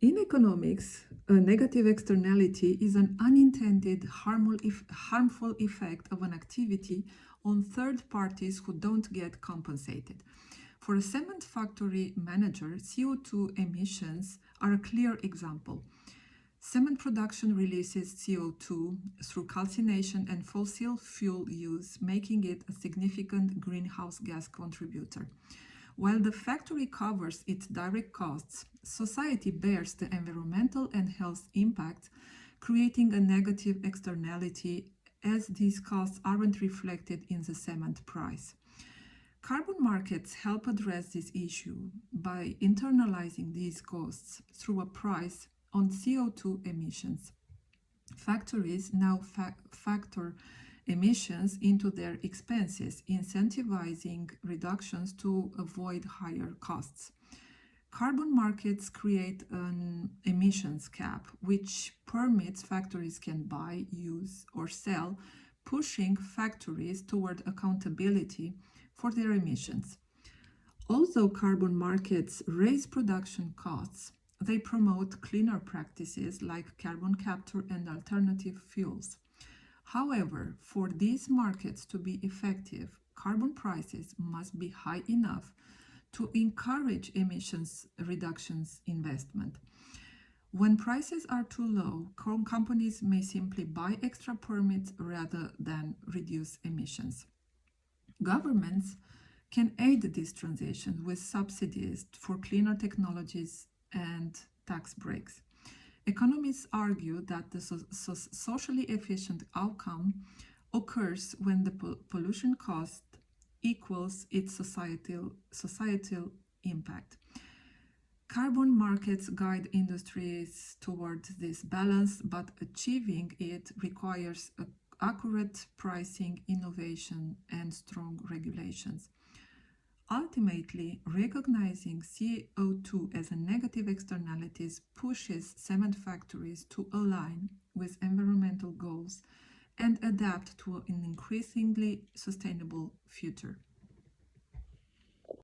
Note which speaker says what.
Speaker 1: In economics, a negative externality is an unintended harmful effect of an activity on third parties who don't get compensated. For a cement factory manager, CO2 emissions are a clear example. Cement production releases CO2 through calcination and fossil fuel use, making it a significant greenhouse gas contributor. While the factory covers its direct costs, society bears the environmental and health impact, creating a negative externality as these costs aren't reflected in the cement price. Carbon markets help address this issue by internalizing these costs through a price on CO2 emissions. Factories now factor emissions into their expenses, incentivizing reductions to avoid higher costs. Carbon markets create an emissions cap, which permits factories can buy, use, or sell, pushing factories toward accountability for their emissions. Although carbon markets raise production costs, they promote cleaner practices like carbon capture and alternative fuels. However, for these markets to be effective, carbon prices must be high enough to encourage emissions reductions investment. When prices are too low, companies may simply buy extra permits rather than reduce emissions. Governments can aid this transition with subsidies for cleaner technologies and tax breaks. Economists argue that the socially efficient outcome occurs when the pollution cost equals its societal impact. Carbon markets guide industries towards this balance, but achieving it requires accurate pricing, innovation, and strong regulations. Ultimately, recognizing CO2 as a negative externality pushes cement factories to align with environmental goals and adapt to an increasingly sustainable future.